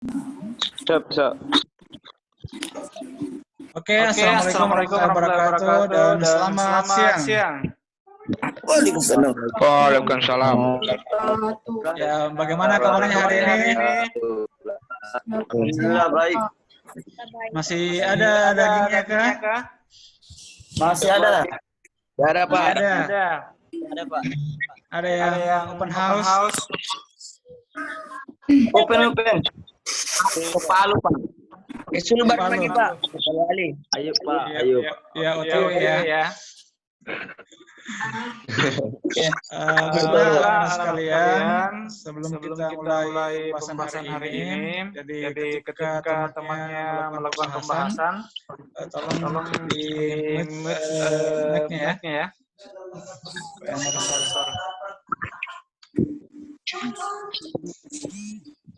Bisa. Oke, assalamualaikum warahmatullahi wabarakatuh dan selamat siang. Waalaikumsalam. Waalaikumsalam. Ya, bagaimana kabarnya hari ini? Alhamdulillah baik. Masih ada dagingnya kah? Masih ada? Ada Pak. Ada Pak. Ada yang open house? Open. Kepalu Pak. Sulbar Palu. lagi Pak. Kepala Ali. Ayo Pak, Ya, ayo. ya, OTW ya. Betul. Anak sekalian, sebelum kita mulai pembahasan hari ini, jadi ketika temannya melakukan pembahasan, tolong di mute mic-nya ya.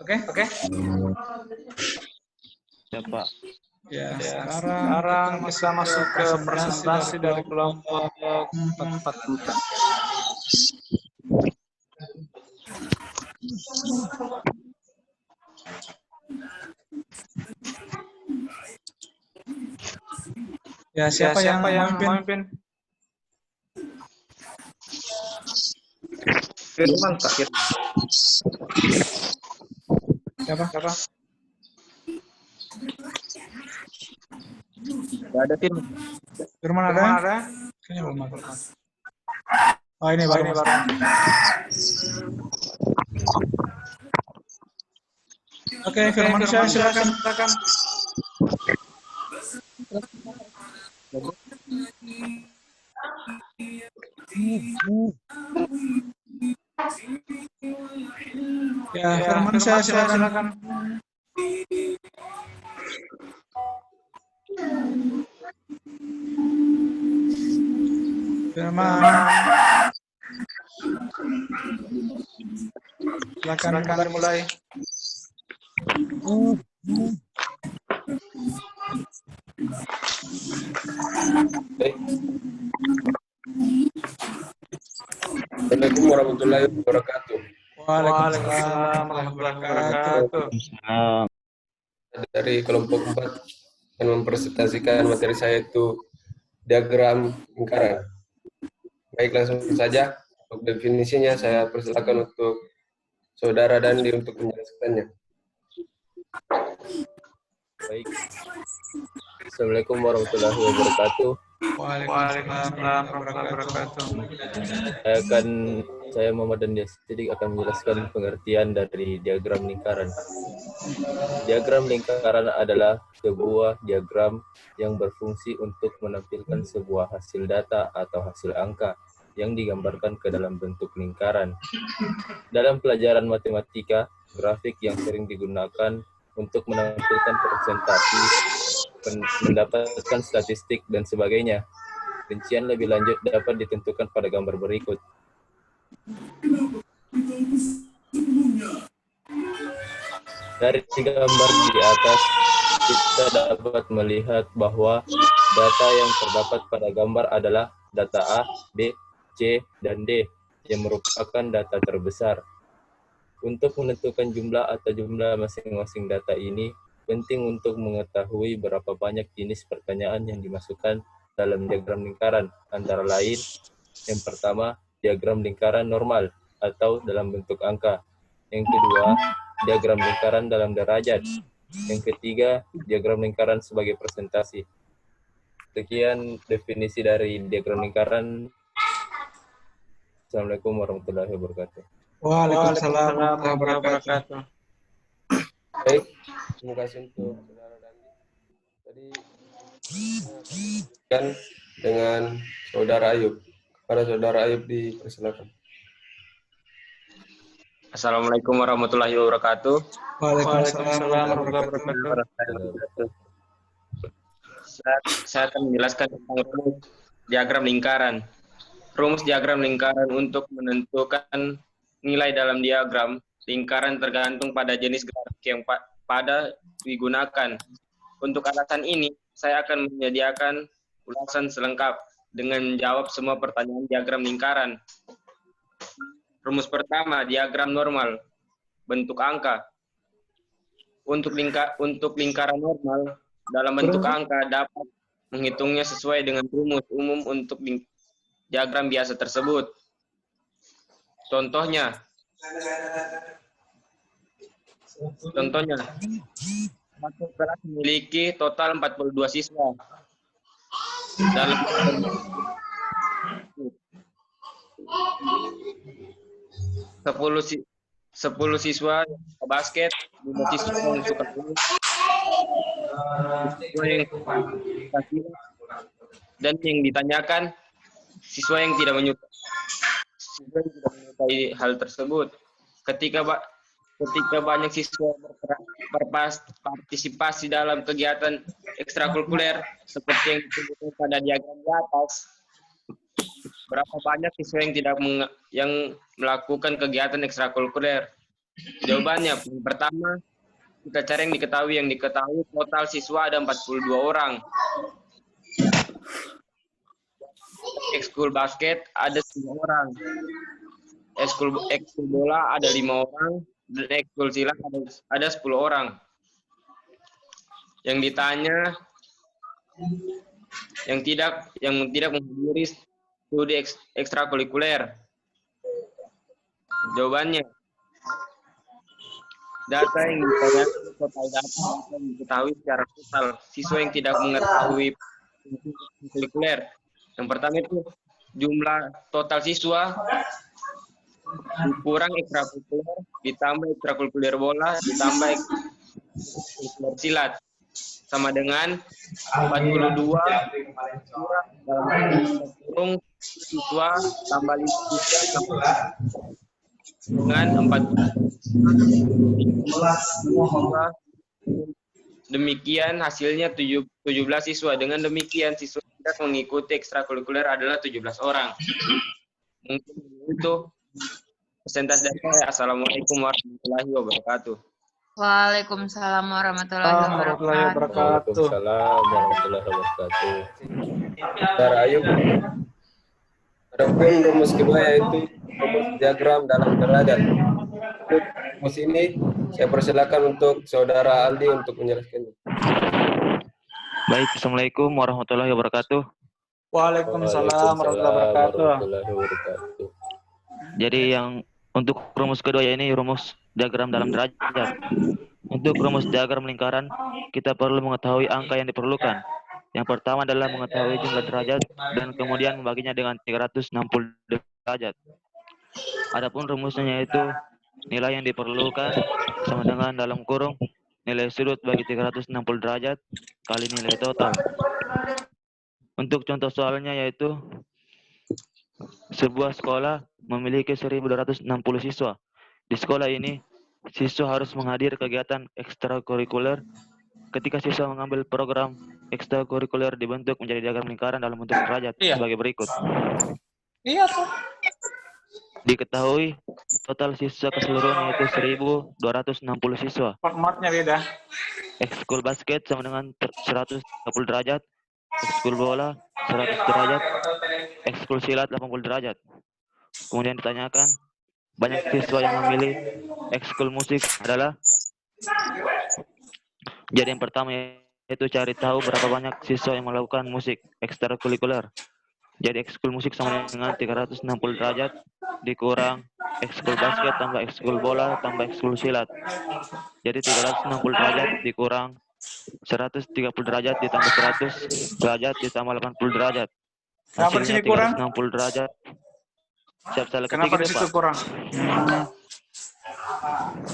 Oke. Ya Pak. Ya, sekarang kita masuk ke presentasi dari kelompok 4. Ya, siapa yang memimpin? Firman Pak. Siapa? Tidak ada Firman. Firman ada? Kayaknya belum ada. Oh, ini baru. Oke, Firman silakan. Ya, Firman silakan. Firman. Silakan mulai. Assalamualaikum warahmatullahi wabarakatuh. Waalaikumsalam warahmatullahi wabarakatuh. Dari kelompok 4 yang mempresentasikan materi saya itu diagram lingkaran. Baik, langsung saja. Untuk definisinya saya persilakan untuk saudara Dandi untuk menjelaskannya. Baik. Assalamualaikum warahmatullahi wabarakatuh. Waalaikumsalam warahmatullahi wabarakatuh. Saya Muhammad Dandi Sidik akan menjelaskan pengertian dari diagram lingkaran. Diagram lingkaran adalah sebuah diagram yang berfungsi untuk menampilkan sebuah hasil data atau hasil angka yang digambarkan ke dalam bentuk lingkaran. Dalam pelajaran matematika, grafik yang sering digunakan untuk menampilkan presentasi, mendapatkan statistik, dan sebagainya. Rincian lebih lanjut dapat ditentukan pada gambar berikut. Dari gambar di atas, kita dapat melihat bahwa data yang terdapat pada gambar adalah data A, B, C, dan D, yang merupakan data terbesar. Untuk menentukan jumlah atau jumlah masing-masing data ini, penting untuk mengetahui berapa banyak jenis pertanyaan yang dimasukkan dalam diagram lingkaran, antara lain, yang pertama, diagram lingkaran normal atau dalam bentuk angka. Yang kedua, diagram lingkaran dalam derajat. Yang ketiga, diagram lingkaran sebagai presentasi. Sekian definisi dari diagram lingkaran. Assalamualaikum warahmatullahi wabarakatuh. Waalaikumsalam warahmatullahi wabarakatuh. Baik, terima kasih untuk saudara Dandi. Tadi kan dengan saudara Ayub. Para saudara Ayub dipersilakan. Assalamualaikum warahmatullahi wabarakatuh. Waalaikumsalam warahmatullahi wabarakatuh. Saya akan menjelaskan tentang rumus diagram lingkaran. Rumus diagram lingkaran untuk menentukan nilai dalam diagram lingkaran tergantung pada jenis grafik yang pada digunakan. Untuk alasan ini, saya akan menyediakan ulasan selengkap dengan menjawab semua pertanyaan diagram lingkaran. Rumus pertama, diagram normal, bentuk angka. untuk lingkaran normal dalam bentuk angka dapat menghitungnya sesuai dengan rumus umum untuk diagram biasa tersebut. Contohnya, satu kelas memiliki total 42 siswa. Dalam 10 siswa yang suka basket, 5 siswa yang suka tenis, siswa yang suka silat, dan yang ditanyakan siswa yang tidak menyukai hal tersebut. Ketika banyak siswa berpartisipasi dalam kegiatan ekstrakurikuler seperti yang disebutkan pada diagram di atas, berapa banyak siswa yang melakukan kegiatan ekstrakurikuler? Jawabannya, yang pertama, kita cari yang diketahui total siswa ada 42 orang. Ekskul basket ada 3 orang. Ekskul bola ada 5 orang. Dan ekskul silat ada 10 orang. Yang ditanya yang tidak menghadiri studi ekstrakurikuler. Jawabannya, data yang ditanyakan total data yang diketahui secara total siswa yang tidak mengetahui ekstrakurikuler. Yang pertama itu jumlah total siswa kurang ekstrakurikuler ditambah ekstrakurikuler bola ditambah ekstrakurikuler silat sama dengan 42 dalam kurung siswa tambah siswa dengan 40. Demikian hasilnya 17 siswa. Dengan demikian siswa tidak mengikuti ekstrakurikuler adalah 17 orang. Mungkin itu persentase dari saya. Assalamualaikum warahmatullahi wabarakatuh. Waalaikumsalam warahmatullahi wabarakatuh. Waalaikumsalam warahmatullahi wabarakatuh. Saudara Ayub, adapun rumus kedua yaitu rumus diagram dalam derajat. Rumus ini saya persilakan untuk saudara Aldi untuk menjelaskannya. Baik, Assalamualaikum warahmatullahi wabarakatuh. Waalaikumsalam warahmatullahi wabarakatuh. Jadi yang untuk rumus kedua ini rumus diagram dalam derajat. Untuk rumus diagram lingkaran, kita perlu mengetahui angka yang diperlukan. Yang pertama adalah mengetahui jumlah derajat dan kemudian membaginya dengan 360 derajat. Adapun rumusnya yaitu nilai yang diperlukan sama dengan dalam kurung nilai sudut bagi 360 derajat kali nilai total. Untuk contoh soalnya yaitu sebuah sekolah memiliki 1.260 siswa. Di sekolah ini, siswa harus menghadiri kegiatan ekstrakurikuler. Ketika siswa mengambil program ekstrakurikuler dibentuk menjadi diagram lingkaran dalam bentuk derajat sebagai berikut. Iya tuh. Diketahui total siswa keseluruhan yaitu 1.260 siswa. Formatnya beda. Ekskul basket sama dengan 130 derajat, ekskul bola 100 derajat, ekskul silat 80 derajat. Kemudian ditanyakan, banyak siswa yang memilih ekskul musik adalah? Jadi yang pertama yaitu cari tahu berapa banyak siswa yang melakukan musik ekstrakurikuler. Jadi ekskul musik sama dengan 360 derajat dikurang ekskul basket tambah ekskul bola tambah ekskul silat. Jadi 360 derajat dikurang 130 derajat ditambah 100 derajat ditambah 80 derajat. Hasilnya 360 derajat. Siap salah ketik Kenapa di situ kurang?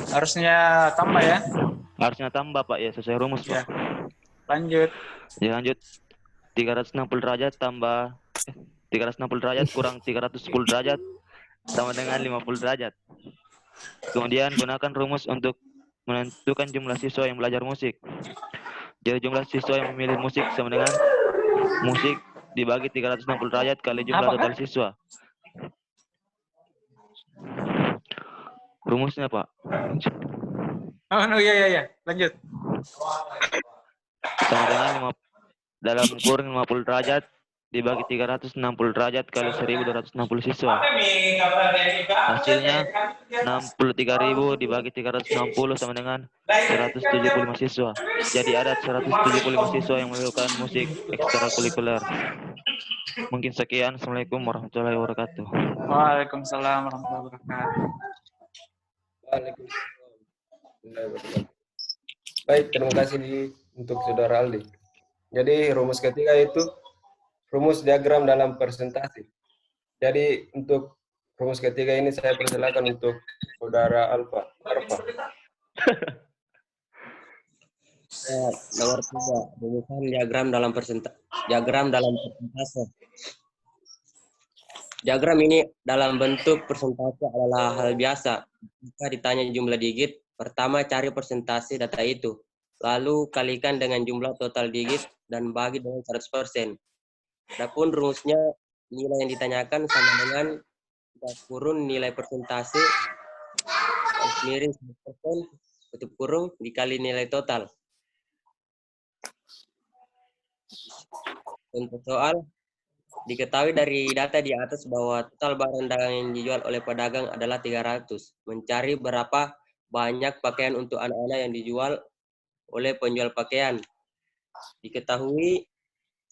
Harusnya tambah ya? Harusnya tambah Pak ya, sesuai rumus Pak. Ya. Lanjut. Ya lanjut. 360 derajat tambah 360 derajat kurang 310 derajat sama dengan 50 derajat. Kemudian gunakan rumus untuk menentukan jumlah siswa yang belajar musik. Jadi jumlah siswa yang memilih musik sama dengan musik dibagi 360 derajat kali jumlah total siswa. Rumusnya Pak. Oh iya. Lanjut. Sama dengan dalam kurung 50 derajat dibagi 360 derajat kali 1.260 siswa. Hasilnya 63.000 dibagi 360 sama dengan 175 siswa. Jadi ada 175 siswa yang melakukan musik ekstrakurikuler. Mungkin sekian. Assalamualaikum warahmatullahi wabarakatuh. Waalaikumsalam warahmatullahi wabarakatuh. Waalaikumsalam. Baik, terima kasih untuk Saudara Aldi. Jadi rumus ketiga itu rumus diagram dalam presentasi. Jadi untuk rumus ketiga ini saya persilakan untuk Saudara Arfa. Nomor 3, rumusan diagram dalam persentase. Diagram ini dalam bentuk persentase adalah hal biasa. Jika ditanya jumlah digit, pertama cari persentase data itu, lalu kalikan dengan jumlah total digit dan bagi dengan 100%. Adapun rumusnya, nilai yang ditanyakan sama dengan kurun nilai persentase miring 100%, tutup kurung dikali nilai total. Untuk soal, diketahui dari data di atas bahwa total barang dagang yang dijual oleh pedagang adalah 300. Mencari berapa banyak pakaian untuk anak-anak yang dijual oleh penjual pakaian. Diketahui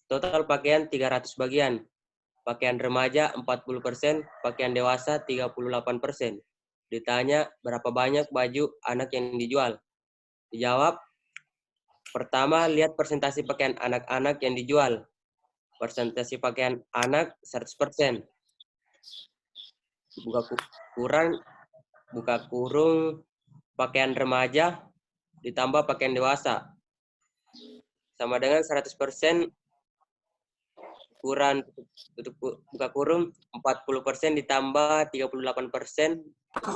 total pakaian 300 bagian. Pakaian remaja 40%, pakaian dewasa 38%. Ditanya berapa banyak baju anak yang dijual. Dijawab, pertama lihat persentase pakaian anak-anak yang dijual. Persentase pakaian anak 100%. Buka kurung pakaian remaja ditambah pakaian dewasa. Sama dengan 100% kurang buka kurung 40% ditambah 38%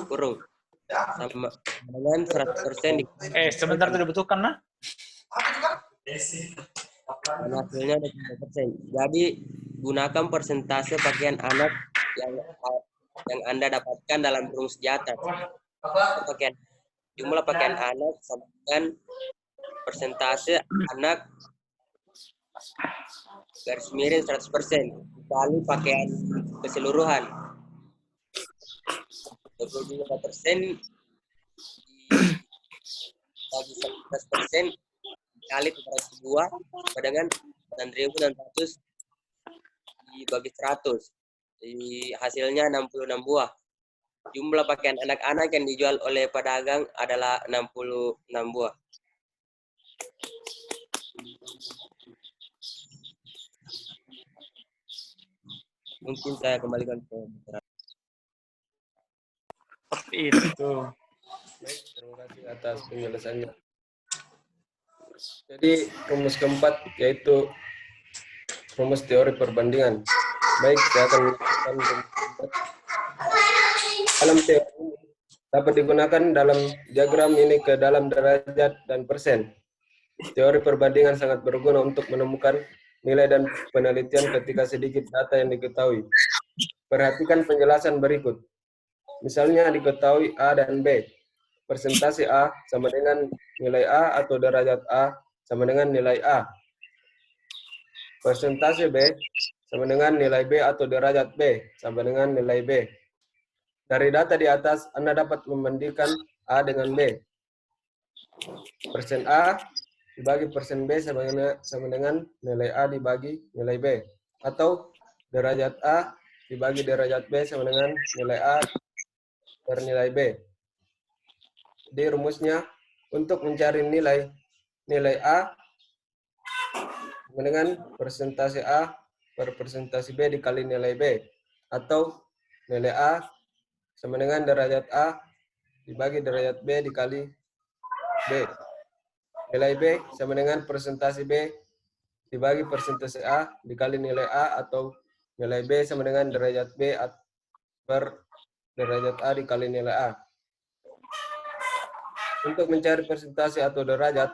kurung. Sama dengan 100% Sebentar tuh dibutuhkan, nah. dan hasilnya 25%. Jadi gunakan persentase pakaian anak yang Anda dapatkan dalam rumus di atas. Jumlah pakaian anak sama dengan persentase anak garis miring 100% kali pakaian keseluruhan. 25% bagi 100% kali 302 sama dengan 6.600 dibagi 100. Jadi hasilnya 66 buah. Jumlah pakaian anak-anak yang dijual oleh pedagang adalah 66 buah. Mungkin saya kembalikan ke Itu. Baik, terima kasih atas penjelasannya. Jadi rumus keempat yaitu rumus teori perbandingan. Baik, saya akan menjelaskan rumus keempat. Dalam teori ini dapat digunakan dalam diagram ini ke dalam derajat dan persen. Teori perbandingan sangat berguna untuk menemukan nilai dan penelitian ketika sedikit data yang diketahui. Perhatikan penjelasan berikut. Misalnya diketahui A dan B. Persentase A sama dengan nilai A atau derajat A sama dengan nilai A. Persentase B sama dengan nilai B atau derajat B sama dengan nilai B. Dari data di atas, Anda dapat membandingkan A dengan B. Persen A dibagi persen B sama dengan nilai A dibagi nilai B. Atau derajat A dibagi derajat B sama dengan nilai A per nilai B. Di rumusnya, untuk mencari nilai A sama dengan persentase A per persentase B dikali nilai B. Atau nilai A sama dengan derajat A dibagi derajat B dikali B. Nilai B sama dengan persentase B dibagi persentase A dikali nilai A, atau nilai B sama dengan derajat B per derajat A dikali nilai A. Untuk mencari persentase atau derajat,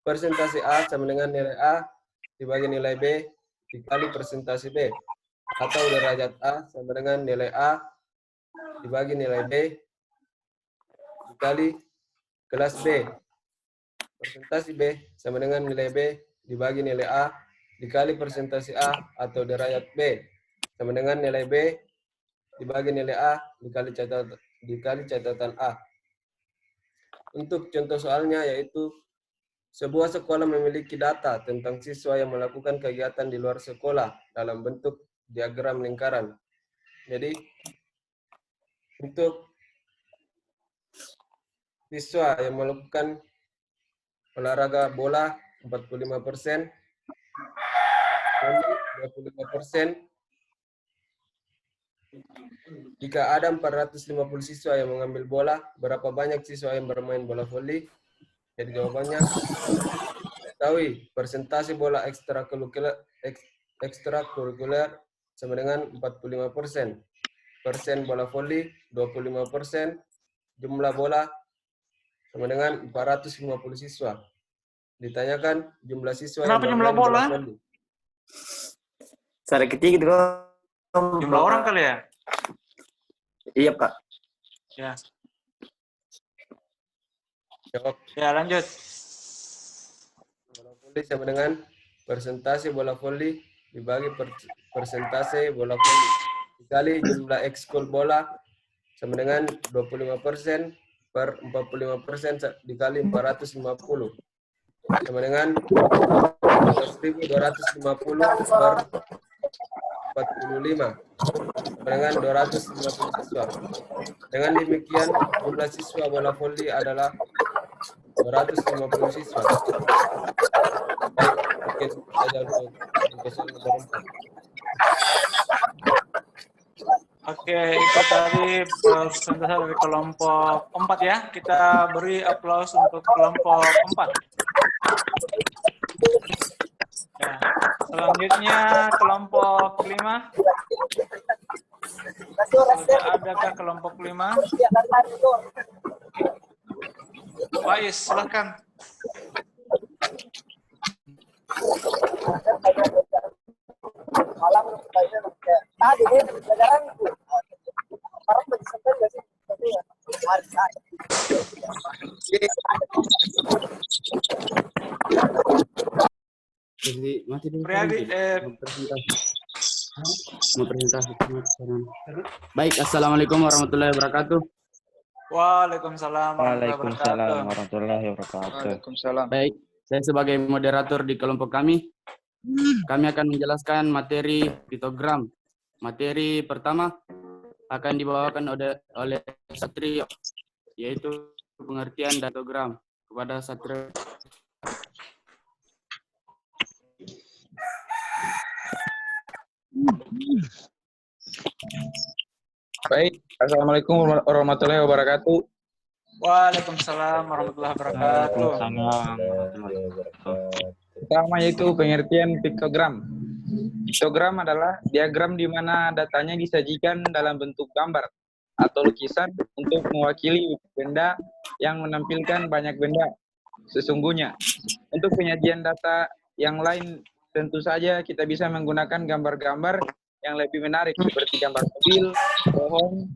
persentase A sama dengan nilai A dibagi nilai B dikali persentase B. Atau derajat A sama dengan nilai A dibagi nilai B dikali kelas B. Persentase B sama dengan nilai B dibagi nilai A dikali persentase A atau derajat B sama dengan nilai B dibagi nilai A dikali catatan A. Untuk contoh soalnya yaitu sebuah sekolah memiliki data tentang siswa yang melakukan kegiatan di luar sekolah dalam bentuk diagram lingkaran. Jadi untuk siswa yang melakukan olahraga bola 45%, 25%. Jika ada 450 siswa yang mengambil bola, berapa banyak siswa yang bermain bola voli? Jadi jawabannya, ketahui persentase bola ekstrakurikuler sama dengan 45%. Persen bola voli 25%. Jumlah bola sama dengan 450 siswa. Ditanyakan jumlah siswa Kenapa yang jumlah bermain bola bola? voli. Sedikit gitu. Jumlah orang kali ya? Iya, Pak. Ya. Jawab. Ya, lanjut. Bola voli sama dengan persentase bola voli dibagi persentase bola voli dikali jumlah ekskul bola sama dengan 25% per 45% dikali 450 sama dengan 12.250 per 45 dengan 250 siswa. Dengan demikian jumlah siswa bola voli adalah 250 siswa. Baik, mungkin saja untuk soal nomor 4. Oke, itu tadi persentase dari kelompok 4 ya. Kita beri aplaus untuk kelompok 4. Ya, selanjutnya kelompok 5. Sudah adakah kelompok 5? Faiz, silakan. Baik, assalamualaikum warahmatullahi wabarakatuh. Waalaikumsalam warahmatullahi wabarakatuh. Waalaikumsalam. Baik, saya sebagai moderator di kelompok kami akan menjelaskan materi pitogram. Materi pertama akan dibawakan oleh Satrio, yaitu pengertian datogram kepada Satrio. Baik, assalamualaikum warahmatullahi wabarakatuh. Waalaikumsalam warahmatullahi wabarakatuh. Pertama yaitu pengertian piktogram. Piktogram adalah diagram di mana datanya disajikan dalam bentuk gambar atau lukisan untuk mewakili benda yang menampilkan banyak benda sesungguhnya. Untuk penyajian data yang lain tentu saja kita bisa menggunakan gambar-gambar yang lebih menarik seperti gambar mobil, pohon,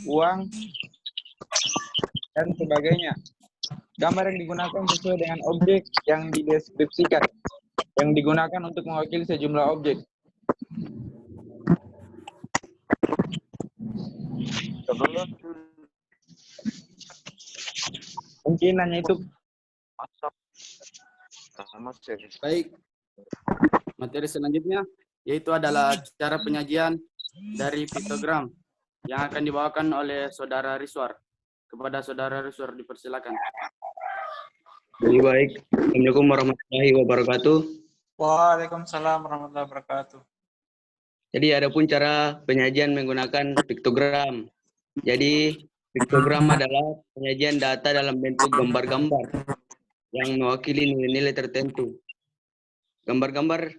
uang, dan sebagainya. Gambar yang digunakan sesuai dengan objek yang dideskripsikan, yang digunakan untuk mewakili sejumlah objek. Mungkin hanya itu. Baik, materi selanjutnya yaitu adalah cara penyajian dari piktogram yang akan dibawakan oleh Saudara Rizwar. Kepada Saudara Rizwar dipersilakan. Jadi baik, Assalamualaikum warahmatullahi wabarakatuh. Waalaikumsalam warahmatullahi wabarakatuh. Jadi ada pun cara penyajian menggunakan piktogram. Jadi piktogram adalah penyajian data dalam bentuk gambar-gambar yang mewakili nilai-nilai tertentu. Gambar-gambar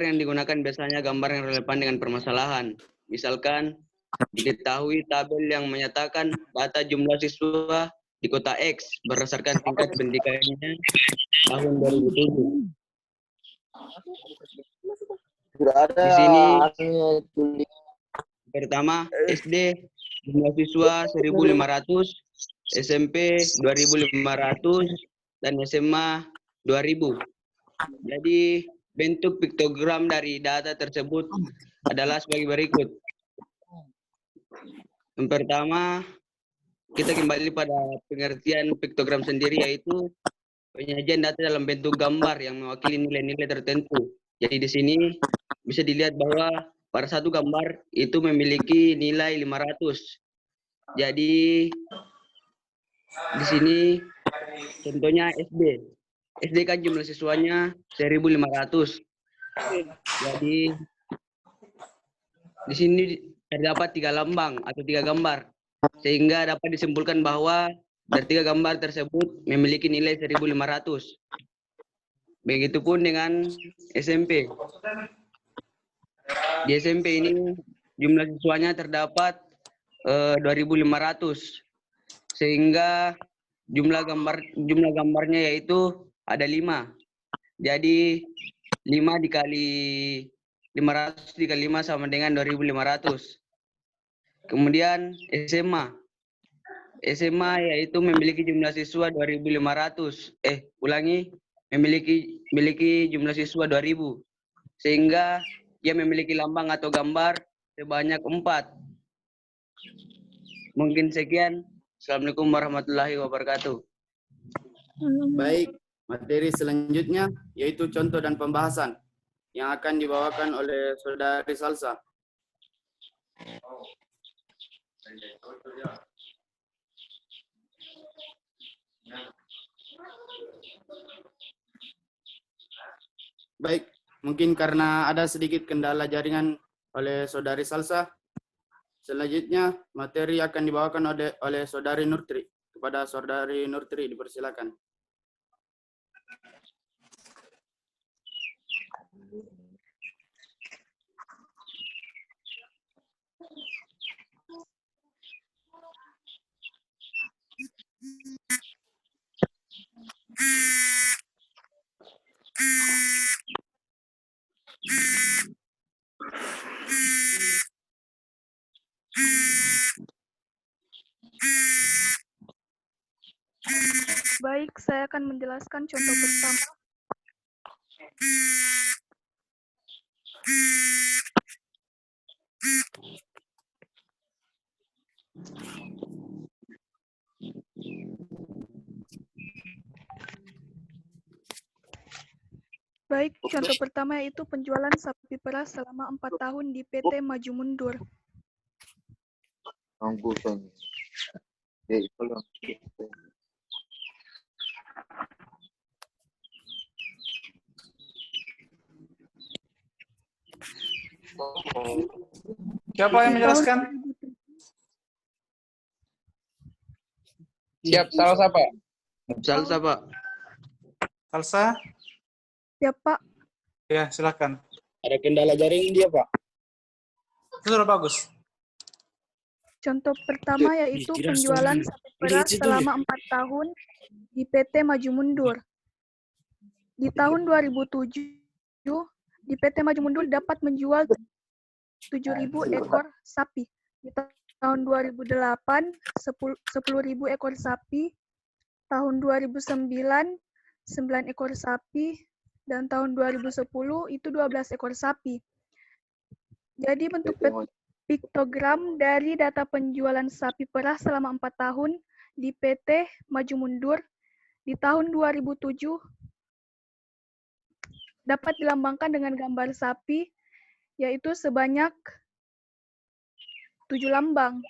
yang digunakan biasanya gambar yang relevan dengan permasalahan. Misalkan diketahui tabel yang menyatakan data jumlah siswa di kota X berdasarkan tingkat pendidikannya tahun 2007. Di sini pertama SD jumlah siswa 1.500, SMP 2.500, dan SMA 2.000. Jadi bentuk piktogram dari data tersebut adalah sebagai berikut. Yang pertama, kita kembali pada pengertian piktogram sendiri, yaitu penyajian data dalam bentuk gambar yang mewakili nilai-nilai tertentu. Jadi di sini bisa dilihat bahwa pada satu gambar itu memiliki nilai 500. Jadi di sini contohnya SD. SD kan jumlah siswanya 1.500. Jadi di sini terdapat 3 lambang atau 3 gambar, sehingga dapat disimpulkan bahwa dari 3 gambar tersebut memiliki nilai 1.500. Begitupun dengan SMP. Di SMP ini jumlah siswanya terdapat 2.500, sehingga jumlah gambarnya yaitu ada 5. Jadi 5 dikali 500 dikali 5 sama dengan 2.500. Kemudian SMA yaitu memiliki jumlah siswa 2.500. Memiliki jumlah siswa 2.000, sehingga ia memiliki lambang atau gambar sebanyak 4. Mungkin sekian. Assalamualaikum warahmatullahi wabarakatuh. Baik, materi selanjutnya yaitu contoh dan pembahasan yang akan dibawakan oleh Saudari Salsa. Baik, mungkin karena ada sedikit kendala jaringan oleh Saudari Salsa, selanjutnya materi akan dibawakan oleh Saudari Nurtri. Kepada Saudari Nurtri dipersilakan. Baik, saya akan menjelaskan contoh pertama. Baik, contoh pertama yaitu penjualan sapi perah selama 4 tahun di PT Maju Mundur. Siapa yang menjelaskan? Siap, Salsa, Pak. Salsa, Pak. Salsa? Siap, Pak. Ya, silakan. Ada kendala jaringan dia, Pak. Sudah bagus. Contoh pertama yaitu penjualan sapi perah selama 4 tahun di PT Maju Mundur. Di tahun 2007, di PT Maju Mundur dapat menjual 7.000 ekor sapi. Di tahun 2008, 10.000 ekor sapi. Tahun 2009, 9 ekor sapi. Dan tahun 2010 itu 12 ekor sapi. Jadi bentuk piktogram dari data penjualan sapi perah selama 4 tahun di PT Maju Mundur di tahun 2007 dapat dilambangkan dengan gambar sapi, yaitu sebanyak 7 lambang.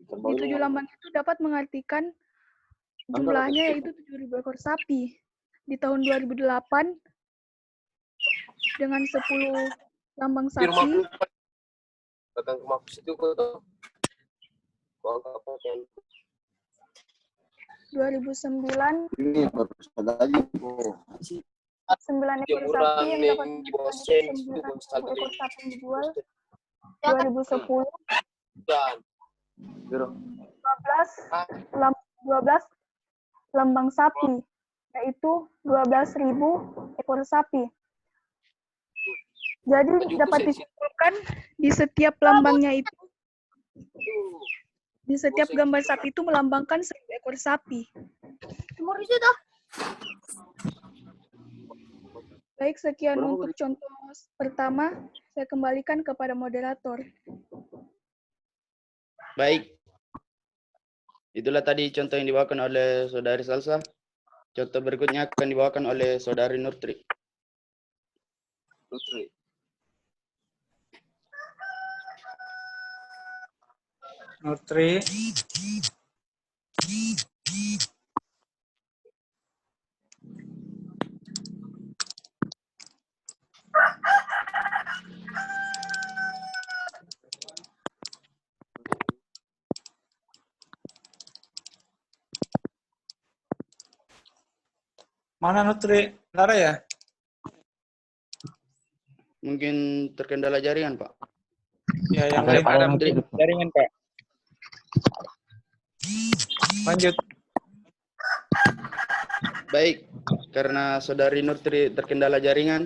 Di 7 lambang itu dapat mengartikan jumlahnya yaitu 7.000 ekor sapi. Di tahun 2008 dengan 10 lambang sapi. Datang ke Mapus itu kok tuh. 2009 ini baru lagi 9 ekor sapi yang dapat 9 ekor sapi yang dijual. 2010 12 lambang sapi, yaitu 12.000 ekor sapi. Jadi dapat disimpulkan di setiap lambangnya itu, di setiap gambar sapi itu melambangkan 1.000 ekor sapi. Baik, sekian untuk contoh pertama. Saya kembalikan kepada moderator. Baik. Itulah tadi contoh yang dibawakan oleh Saudari Salsa. Contoh berikutnya akan dibawakan oleh Saudari Nurtri. Nurtri. Mana Nutri? Nggak ada ya? Mungkin terkendala jaringan, Pak. Ya, yang Ada, lain ada mungkin jaringan, Pak. Lanjut. Baik, karena Saudari Nurtri terkendala jaringan,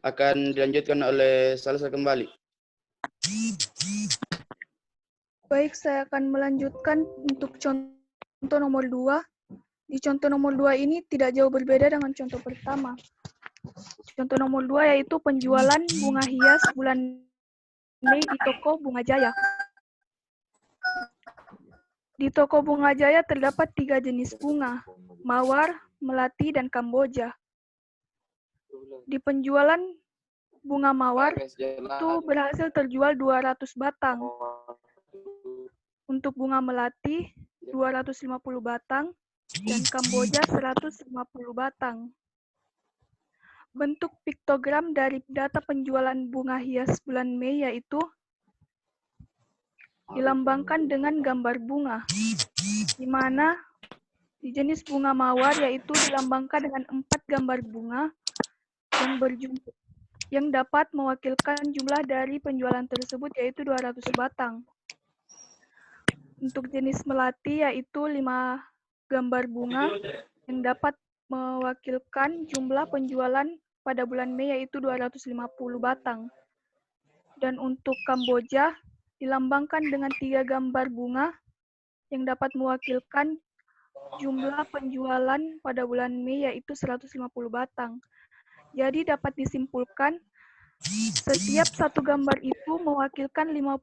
akan dilanjutkan oleh Salsa kembali. Baik, saya akan melanjutkan untuk contoh nomor 2. Di contoh nomor 2 ini tidak jauh berbeda dengan contoh pertama. Contoh nomor 2 yaitu penjualan bunga hias bulan Mei di toko Bunga Jaya. Di toko Bunga Jaya terdapat 3 jenis bunga, mawar, melati, dan kamboja. Di penjualan bunga mawar itu berhasil terjual 200 batang. Untuk bunga melati 250 batang dan kamboja 150 batang. Bentuk piktogram dari data penjualan bunga hias bulan Mei yaitu dilambangkan dengan gambar bunga, di mana di jenis bunga mawar yaitu dilambangkan dengan 4 gambar bunga yang dapat mewakilkan jumlah dari penjualan tersebut yaitu 200 batang. Untuk jenis melati yaitu 5 gambar bunga yang dapat mewakilkan jumlah penjualan pada bulan Mei yaitu 250 batang. Dan untuk kamboja dilambangkan dengan 3 gambar bunga yang dapat mewakilkan jumlah penjualan pada bulan Mei yaitu 150 batang. Jadi dapat disimpulkan setiap satu gambar itu mewakilkan 50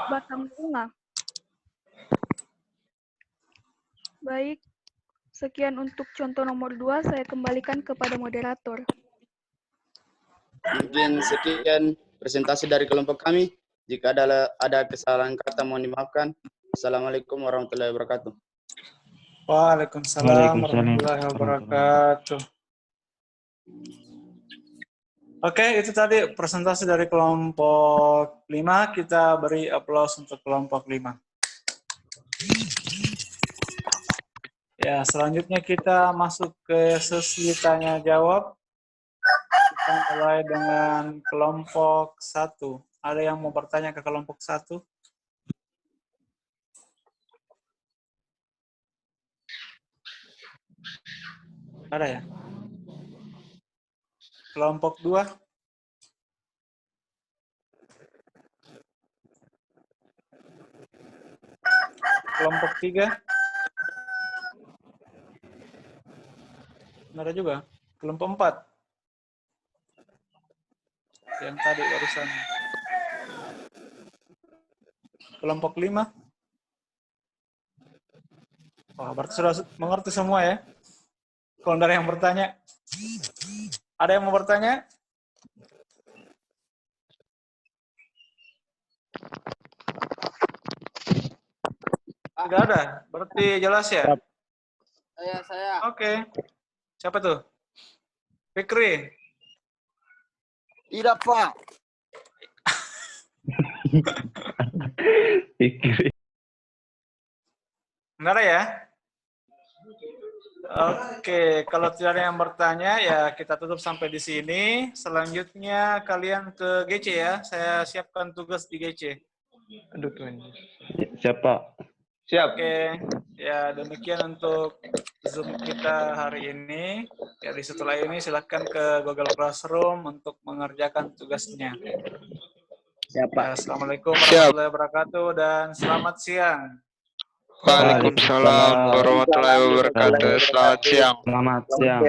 batang bunga. Baik, sekian untuk contoh nomor 2, saya kembalikan kepada moderator. Mungkin sekian presentasi dari kelompok kami. Jika ada kesalahan kata mohon dimaafkan. Assalamualaikum warahmatullahi wabarakatuh. Waalaikumsalam warahmatullahi wabarakatuh. Oke, itu tadi presentasi dari kelompok 5. Kita beri aplaus untuk kelompok 5. Ya, selanjutnya kita masuk ke sesi tanya jawab. Kita mulai dengan kelompok 1. Ada yang mau bertanya ke kelompok 1? Ada ya? Kelompok 2? Kelompok 3? Ada juga. Kelompok 4? Yang tadi barusan. Kelompok 5? Oh, berarti sudah mengerti semua ya? Kalau ada yang bertanya? Ada yang mau bertanya? Tidak ada? Berarti jelas ya? Saya. Oke. Siapa tuh? Fikri? Tidak, Pak. Enggak ada ya? Oke, kalau tidak ada yang bertanya, ya kita tutup sampai di sini. Selanjutnya kalian ke GC ya. Saya siapkan tugas di GC. Aduh Tuhan. Siapa? Siap. Oke, ya demikian untuk Zoom kita hari ini. Jadi setelah ini silakan ke Google Classroom untuk mengerjakan tugasnya. Siapa? Ya, Assalamualaikum warahmatullahi wabarakatuh dan selamat siang. Waalaikumsalam warahmatullahi wabarakatuh. Selamat siang. Selamat siang.